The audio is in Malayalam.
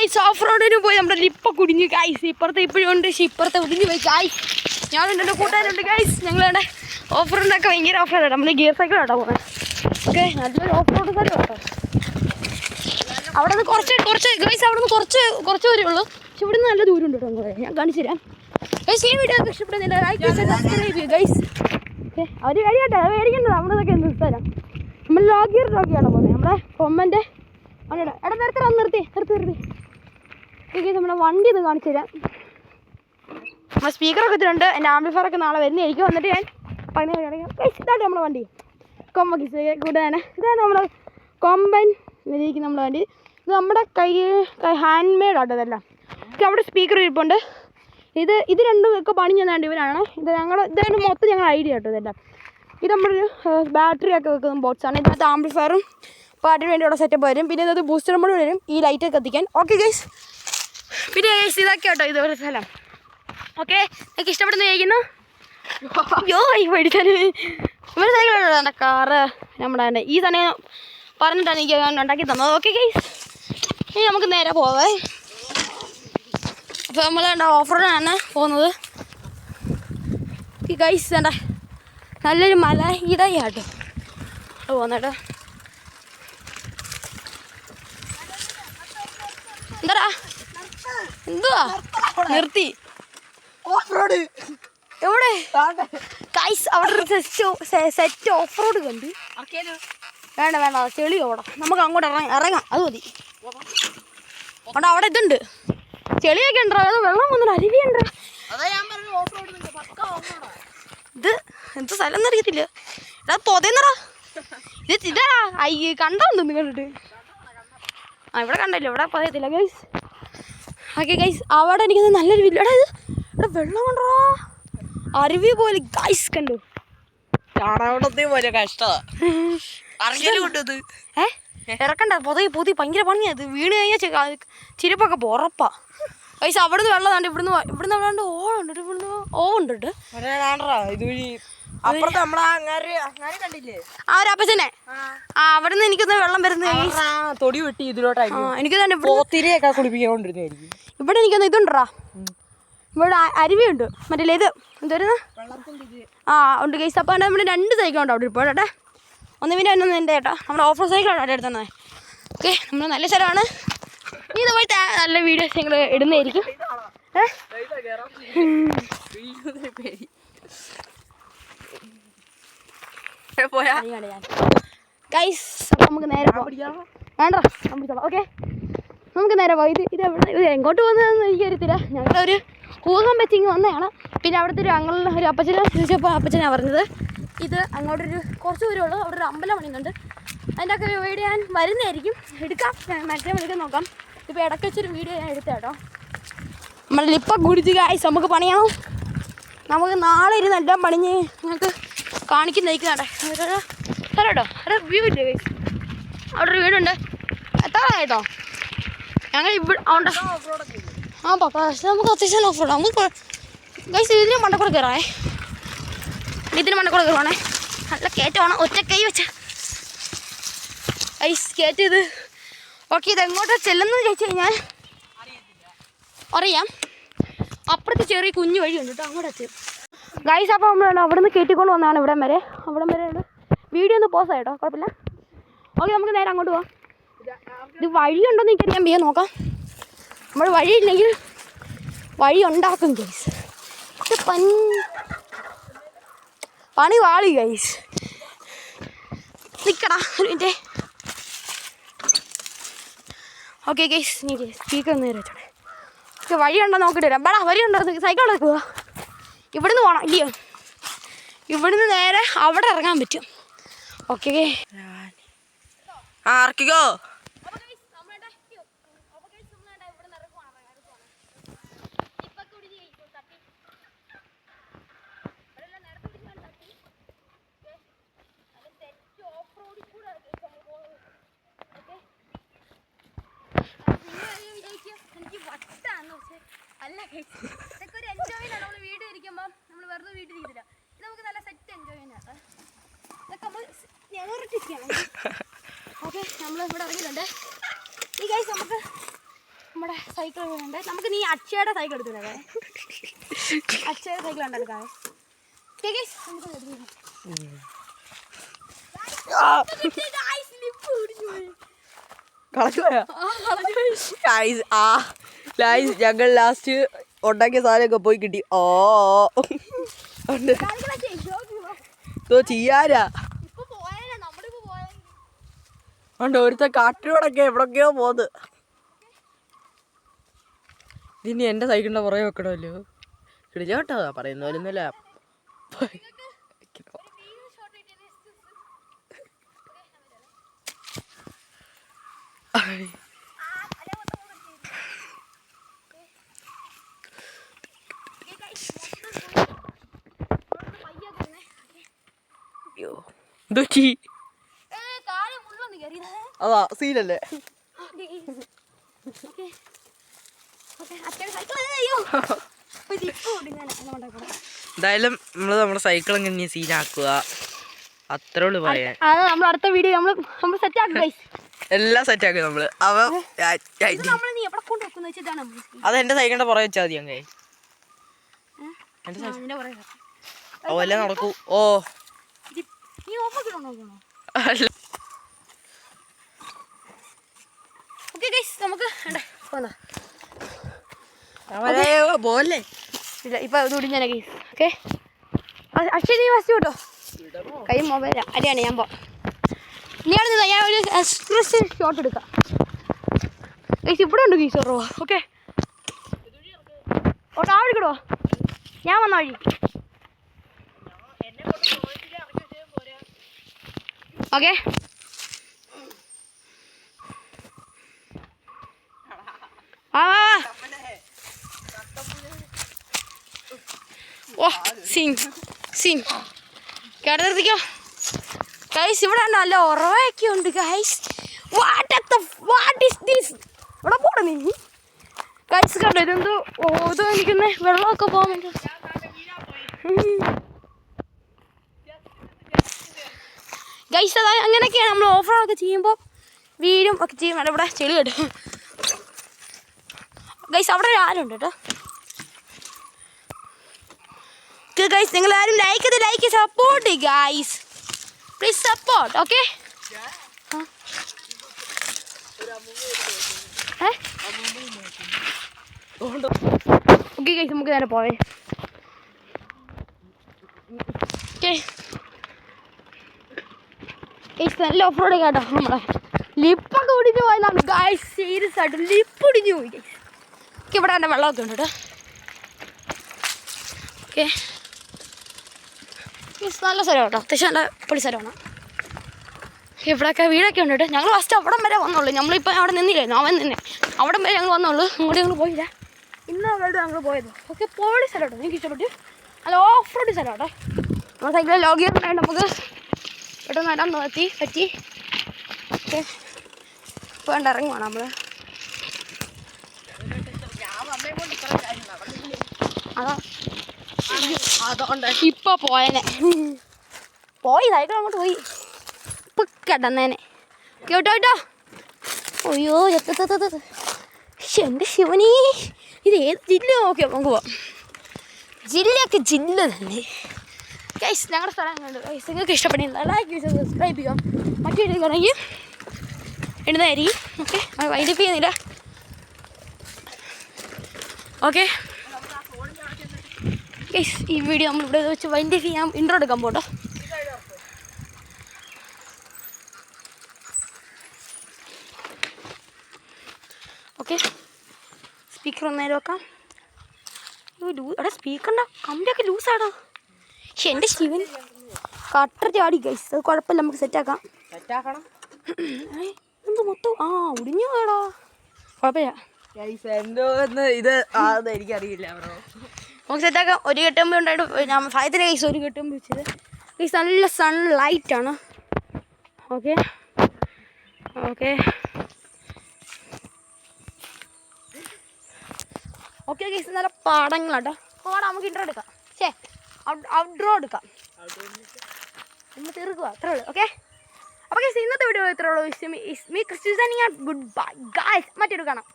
ഗൈസ് ഓഫ് റോഡിന് പോയി നമ്മുടെ ലിപ്പ കുടിഞ്ഞു ഗൈസ്. ഇപ്പുറത്തെ ഇപ്പോഴും ഉണ്ട്, പക്ഷേ ഇപ്പുറത്തെ ഒടിഞ്ഞു പോയി ഗൈസ്. ഞാനുണ്ട്, എൻ്റെ കൂട്ടുകാരുണ്ട് ഗൈസ്. ഞങ്ങളുടെ ഓഫ് റോഡിനൊക്കെ ഭയങ്കര ഓഫ് റോഡാണ്. നമ്മൾ ഗിയർ സൈക്കിൾ കേട്ടോ പോകുന്നത്. ഓക്കെ, നല്ലൊരു ഓഫ് റോഡ് സ്ഥലം കേട്ടോ. അവിടെ നിന്ന് കുറച്ച് ഗൈസ്, അവിടെ നിന്ന് കുറച്ച് വരെ ഉള്ളൂ. പക്ഷെ ഇവിടെ നിന്ന് നല്ല ദൂരം ഉണ്ട് കേട്ടോ. ഞാൻ കാണിച്ചു തരാം ഗൈസ്. ഈ വീഡിയോ ഇഷ്ടപ്പെടുന്നില്ല സബ്സ്ക്രൈബ് ചെയ്യും ഗൈസ്. ഓക്കെ, അവർ കഴിയട്ടെ, അത് മേടിക്കണ്ടത്. നമ്മളതൊക്കെ എന്ത് സ്ഥലം. നമ്മൾ ലോക്കിയാണ് പോകുന്നത്. നമ്മുടെ കൊമ്മൻ്റെ അവിടെ നിർത്തി നമ്മുടെ വണ്ടി ഒന്ന് കാണിച്ചു തരാം. നമ്മൾ സ്പീക്കറൊക്കെ ഇത്തിട്ടുണ്ട്. എൻ്റെ ആംപ്ലിഫയറൊക്കെ നാളെ വരുന്നതായിരിക്കും. വന്നിട്ട് ഞാൻ ഇതാണ് നമ്മുടെ വണ്ടി. കൊമ്പ കൂടെയാണ്. ഇതാണ് നമ്മൾ കൊമ്പൻ ഇരിക്കുന്ന നമ്മുടെ വണ്ടി. ഇത് നമ്മുടെ ഹാൻഡ് മെയ്ഡ് ആട്ടോ ഇതെല്ലാം. അവിടെ സ്പീക്കർ ഇരിപ്പുണ്ട്. ഇത് രണ്ടും ഒക്കെ പണി ചെന്നാണ്ട് ഇവരാണ്. ഇതാണ് മൊത്തം ഞങ്ങൾ ഐഡിയ കേട്ടോ ഇതെല്ലാം. ഇത് നമ്മളൊരു ബാറ്ററിയൊക്കെ വെക്കുന്ന ബോക്സാണ്. ഇതിനകത്ത് ആംപ്ലിഫയറും പാട്ടിന് വേണ്ടിയുള്ള സെറ്റപ്പ് വരും. പിന്നെ ഇത് ബൂസ്റ്റർ മോഡ് വരും ഈ ലൈറ്റ് കത്തിക്കാൻ. ഓക്കെ ഗൈസ്, പിന്നെ ഗൈസ് ഇതൊക്കെ കേട്ടോ ഇത് ഒരു സ്ഥലം. ഓക്കെ, എനിക്ക് ഇഷ്ടപ്പെടുന്ന കഴിക്കുന്നു. അയ്യോ മേടിക്കാൻ ഇവരുടെ സൈക്കിളുണ്ട്. കാറ് നമ്മുടെ ഈ തന്നെ പറഞ്ഞിട്ടാണ് എനിക്ക് ഉണ്ടാക്കി തന്നത്. ഓക്കെ ഗൈസ്, ഇനി നമുക്ക് നേരെ പോവേ. അപ്പോൾ നമ്മൾ ഓഫ് റോഡാണ് പോകുന്നത്. ഈ ഗൈസ് വേണ്ട നല്ലൊരു മല ഇടയാട്ടോ പോകുന്നേട്ടോ. എന്താടാ എന്തുവാ നിർത്തി എവിടെ ഗൈസ്? അവിടെ സെറ്റ് ഓഫ് റോഡ് കണ്ട്. വേണ്ട ചെളി ഓടാം. നമുക്ക് അങ്ങോട്ട് ഇറങ്ങാം, അത് മതി. അവിടെ അവിടെ ഇതുണ്ട്, ചെളിയൊക്കെ ഉണ്ടോ? അത് വെള്ളം വന്നിട്ട് അരുവിയുണ്ടോ? ഇത് എന്ത് സ്ഥലം എന്നറിയത്തില്ല. എടാ പൊതന്നടാ, ഇതാ അയ്യ കണ്ടോ നിന്ന് കണ്ടിട്ട്. ഇവിടെ കണ്ടല്ലോ, ഇവിടെ പറയത്തില്ല ഗൈസ്. ഓക്കെ ഗൈസ്, അവിടെ എനിക്കത് നല്ലൊരു വില്ലടാ. ഇവിടെ വെള്ളം കണ്ടോ, അരുവി പോലെ ഗൈസ്. കണ്ടു പോലെ കഷ്ടത് ഇറക്കണ്ട പൊതി ഭയങ്കര പണിയത്. വീണ് കഴിഞ്ഞാൽ ചിരിപ്പൊക്കെ ഉറപ്പാ ഗൈസ്. അവിടുന്ന് വെള്ളം താണ്ട് ഇവിടുന്ന് അവിടെ ഓളുണ്ട്. ഇവിടുന്ന് ഓവുണ്ട്. ആ ഒരു അപ്പച്ചനെ അവിടുന്ന് എനിക്കൊന്ന് വെള്ളം വരുന്നത് തൊടി വെട്ടി ഇതിലോട്ടായിരിക്കും. എനിക്ക് കുളിപ്പിക്കൊണ്ടിരുന്നായിരിക്കും. ഇവിടെ എനിക്കൊന്ന് ഇതുണ്ടാ. ഇവിടെ അരുവിയുണ്ട്, മറ്റേ ഇത് എന്തായിരുന്നു ഉണ്ട് ഗൈസ്. അപ്പോൾ നമ്മൾ 2 സൈക്കിളുണ്ട് അവിടെ ഇപ്പോൾ കേട്ടെ. ഒന്ന് പിന്നെ ഒന്നും എൻ്റെ കേട്ടോ നമ്മുടെ ഓഫ് റോഡ് സൈക്കിളാണ് അവിടെ എടുത്തത്. ഓക്കെ, നമ്മൾ നല്ല സ്ഥലമാണ്. ഇതുപോലത്തെ നല്ല വീഡിയോസ് ഞങ്ങൾ ഇടുന്നതായിരിക്കും. ഗൈസ് നമുക്ക് നേരെ വേണ്ട ഓക്കെ, നമുക്ക് നേരെ പോയി. ഇത് എങ്ങോട്ട് പോകുന്നതെന്ന് എനിക്കറിയത്തില്ല. ഞങ്ങളൊരു ഊഹം വെച്ചിങ്ങ് വന്നതാണ്. പിന്നെ അവിടുത്തെ ഒരു ഒരു അപ്പച്ചനെ ചോദിച്ചപ്പോൾ അപ്പച്ചനാണ് പറഞ്ഞത് ഇത് അങ്ങോട്ടൊരു കുറച്ച് ദൂരമുള്ളൂ. അവിടെ ഒരു അമ്പലം പണിയുന്നുണ്ട്. അതിൻ്റെ ഒക്കെ ഒരു വീഡിയോ ഞാൻ വരുന്നതായിരിക്കും. എടുക്കാം, മറ്റേ വിളിക്കാൻ നോക്കാം. ഇപ്പോൾ ഇടയ്ക്ക് വെച്ചൊരു വീഡിയോ ഞാൻ എടുത്ത കേട്ടോ. നമ്മുടെ ലിപ്പ കുടിച്ച് ഗൈസ് നമുക്ക് പണിയാവും. നമുക്ക് നാളെ ഇരുന്ന് എല്ലാം പണിഞ്ഞ് ഞങ്ങൾക്ക് കാണിക്കുന്നതായിരിക്കും കേട്ടോ. അവിടെ വ്യൂ ഇല്ലേ ഗൈസ്? അവിടെ ഒരു വീടുണ്ട്. എത്ര കേട്ടോ ഞങ്ങൾ ഇവിടെ ഉണ്ട്. പക്ഷേ നമുക്ക് അത്യാവശ്യം ഓഫ് റോഡ് നമുക്ക് ഗൈസ്. ഇതിന് മണ്ടക്കൂടെ കയറാവേ, ഇതിന് മണ്ടക്കൂടെ കയറുവാണേ. നല്ല കയറ്റമാണ്, ഒറ്റ കൈ വെച്ച് ഗൈസ് കയറ്റ് ഇത്. ഓക്കെ, ഇതെങ്ങോട്ടാണ് ചെല്ലുന്നത് ചോദിച്ചു കഴിഞ്ഞാൽ അറിയാം. അപ്പുറത്ത് ചെറിയ കുഞ്ഞു വഴിയുണ്ട് കേട്ടോ, അങ്ങോട്ട് എത്തും ഗൈസ്. അപ്പോൾ നമ്മൾ അവിടെ നിന്ന് കയറ്റിക്കൊണ്ട് വന്നതാണ് ഇവിടം വരെ ഉണ്ട്. വീഡിയോ ഒന്ന് പോസ് ആയിട്ടോ, കുഴപ്പമില്ല. ഓക്കെ, നമുക്ക് നേരെ അങ്ങോട്ട് പോവാം. ഇത് വഴിയുണ്ടോയെന്ന് എനിക്കറിയാൻ വയ്യ, നോക്കാം. നമ്മൾ വഴിയില്ലെങ്കിൽ വഴി ഉണ്ടാക്കും ഗൈസ്. ഇത് പണി വാളി ഗൈസ്. നിൽക്കടാ ഒരു മിനിറ്റ്. ഓക്കെ ഗൈസ്, നീ സ്പീക്കർ നേരെ വെച്ചോടെ. ഓക്കെ, വഴിയുണ്ടോ നോക്കിയിട്ട് വരാം. ബടാ വഴിയുണ്ടോ? സൈക്കിൾ എടുക്കുക. ഇവിടുന്ന് പോകണം ഇല്ലയോ? ഇവിടുന്ന് നേരെ അവിടെ ഇറങ്ങാൻ പറ്റും. ഓക്കെ ആർക്കിക്കോ അല്ല ഇതൊക്കെ ഒരു എൻജോയ്മെന്റ് ആണ്. നമ്മൾ വീട്ടിൽ ഇരിക്കുമ്പോൾ നമ്മൾ വെറുതെ വീട്ടിൽ ഇരിക്കില്ല. ഇത് നമുക്ക് നല്ല സെറ്റ് എൻജോയ്മെന്റ് ആണ്. ഇതൊക്കെ നമ്മൾ ഞങ്ങളിട്ടിരിക്കുകയാണ്. ഓക്കെ, നമ്മൾ ഇവിടെ ഇറങ്ങിയിട്ടുണ്ട്. ഈ ഗൈസ് നമുക്ക് നമ്മുടെ സൈക്കിൾ ഉണ്ട്. നമുക്ക് നീ അക്ഷയുടെ സൈക്കിൾ എടുത്തില്ലേ? അക്ഷയുടെ സൈക്കിൾ ഉണ്ടെടുക്കാവേ. ഞങ്ങൾ ലാസ്റ്റ് ഉണ്ടാക്കിയ സാധനമൊക്കെ പോയി കിട്ടി. ചെയ്യാരാ ഉണ്ട് ഒരുത്ത കാട്ടിലൂടൊക്കെ എവിടൊക്കെയോ പോന്ന്. ഇനി എൻ്റെ സൈക്കിളിൻ്റെ പുറകെ വെക്കണമല്ലോ. ഇടില്ല കേട്ടോ, പറയുന്ന പോലൊന്നുമില്ല. അതാ സീനല്ലേ. എന്തായാലും നമ്മള് നമ്മുടെ സൈക്കിൾ എങ്ങനെ സീനാക്കുക, അത്രേ ഉള്ളു പറയാൻ. നമ്മൾ അടുത്ത വീഡിയോ നമ്മൾ സെറ്റ് ആക്കും. എല്ലാം സെറ്റ് ആക്കും നമ്മള്. അതെന്റെ സൈക്കിളിന്റെ പുറകെ വെച്ചാൽ മതി. അങ്ങനെ അതുപോലെ നടക്കൂ. പോലെ ഇപ്പൊ തുടിഞ്ഞാ കേസ്. ഓക്കെ അക്ഷയ് നീ ഫസ്റ്റ് കേട്ടോ. കൈ മൊബൈലാ അടിയാണ്. ഞാൻ പോ ഞാൻ ഒരു എക്സ്പ്രസ് ഷോട്ട് എടുക്കാം. ഗൈസ് ഇവിടെ ഉണ്ട് ഗൈസ്. ഓക്കെ ഓട്ടോ ആ വിളിക്കടോ. ഞാൻ വന്ന വഴി. ഓക്കെ ആ ഓ സീൻ കേട്ട നിർത്തിക്കോ ഗൈസ്. ഇവിടെ ഉണ്ട് നല്ല ഉറവയൊക്കെ ഉണ്ട് ഗൈസ്. What is this? ഇവിടെ പോടാ നീ ഗൈസ്. കണ്ടോ ഇതെന്തോ ഇത് എനിക്കൊന്ന് വെള്ളമൊക്കെ പോകാൻ വേണ്ടി. ഗൈസ് അതായത് അങ്ങനെയൊക്കെയാണ് നമ്മൾ ഓഫ് റോഡൊക്കെ ചെയ്യുമ്പോൾ വീഴും ഒക്കെ ചെയ്യും. അവിടെ ഇവിടെ ചെളി കേട്ടോ ഗൈസ്. അവിടെ ആരുണ്ട് കേട്ടോ ഗൈസ്. നിങ്ങളാരും like support guys. Please support. Okay okay guys നമുക്ക് നേരെ പോയേ. ഓക്കെ ഗൈസ് നല്ല ഓഫ് റോഡ് കേട്ടോ. നമ്മളെ ലിപ്പൊക്കെ ഒടിഞ്ഞു പോയതാണ് ഗൈസ്. സീരിയസ് ആയിട്ട് ലിപ്പ് ഒടിഞ്ഞു പോയി ഗൈസ്. ഓക്കെ ഇവിടെ എൻ്റെ വെള്ളമൊക്കെ ഉണ്ട് കേട്ടോ. ഓക്കെ നല്ല സ്ഥലം കേട്ടോ. അത്യാവശ്യം നല്ല പൊളി സ്ഥലമാണ്. ഇവിടെയൊക്കെ വീടൊക്കെ ഉണ്ട് കേട്ടോ. ഞങ്ങൾ ഫസ്റ്റ് അവിടം വരെ വന്നുള്ളൂ. നമ്മളിപ്പോൾ അവിടെ നിന്നില്ലായിരുന്നു. അവൻ നിന്നെ അവിടം വരെ ഞങ്ങൾ വന്നുള്ളൂ. അങ്ങോട്ട് ഞങ്ങൾ പോയില്ല. ഇന്ന് അവരോട് ഞങ്ങൾ പോയത്. ഓക്കെ പൊളി സ്ഥലം കേട്ടോ. എനിക്ക് ഇഷ്ടപ്പെട്ടു. നല്ല ഓഫ് റോഡ് സ്ഥലം കേട്ടോ. നമ്മൾ സൈക്കിളിൽ ലോഗ് ചെയ്യുന്നുണ്ടായിട്ട് നമുക്ക് പെട്ടെന്ന് വരാൻ പറ്റി. ഓക്കെ ഇപ്പോൾ വേണ്ട ഇറങ്ങുവാണ് നമ്മൾ. അതാ ഇപ്പൊ പോയനെ പോയി സൈക്കിൾ അങ്ങോട്ട് പോയി. ഇപ്പൊ കിടന്നേനെ കേട്ടോ കേട്ടോ. അയ്യോ എൻ്റെ ശിവനീ. ഇത് ഏത് ജില്ല നോക്കിയോ നമുക്ക് പോവാം. ജില്ലയൊക്കെ ജില്ല തന്നെ ഗൈസ്. ഞങ്ങളുടെ സ്ഥലം കണ്ടു ഗൈസ്. നിങ്ങൾക്ക് ഇഷ്ടപ്പെട്ടില്ല ലൈക്ക് ചെയ്ത് സബ്സ്ക്രൈബ് ചെയ്യാം. മറ്റു വീഡിയോക്കാണെങ്കിൽ ഇടുന്നതായിരിക്കും. ഓക്കെ വൈൻഡപ്പ് ചെയ്യുന്നില്ല. ഓക്കെ ഗൈസ് ഈ വീഡിയോ നമ്മളിവിടെ വെച്ച് വൈൻഡപ്പ് ചെയ്യാം. ഇൻട്രോ എടുക്കാൻ പോട്ടോ. ഓക്കെ സ്പീക്കർ ഒന്നേരം വെക്കാം. അവിടെ സ്പീക്കറിൻ്റെ കമ്പിയൊക്കെ ലൂസാടോ. പക്ഷെ എൻ്റെ ശിവൻ കട്ടർ ചാടി ഗൈസ്. അത് കുഴപ്പമില്ല, നമുക്ക് സെറ്റാക്കാം. എന്ത് മൊത്തം ഒടിഞ്ഞു പോയടാ. കുഴപ്പമില്ല ഇത് എനിക്കറിയില്ല. നമുക്ക് സെറ്റാക്കാം. ഒരു കെട്ടുമ്പോ ഉണ്ടായിട്ട് ഞാൻ ഫയത്തിൻ്റെ കൈസ് ഒരു കെട്ടുമ്പോ വെച്ചത് കൈസ് നല്ല സൺ ലൈറ്റാണ്. ഓക്കെ ഓക്കെ ഓക്കെ ഗൈസ് നല്ല പാടങ്ങളാട്ടോ. പാടാം നമുക്ക് ഇൻട്രോ എടുക്കാം. ഔട്ട്ഡ്രോ എടുക്കാം. നമ്മൾ തീർക്കുക അത്രേ ഉള്ളൂ. ഓക്കെ അപ്പോൾ ഗൈസ് ഇന്നത്തെ വീഡിയോ ഇത്രേ ഉള്ളൂ. Me Christian good bye guys. മറ്റൊരു കാണാം.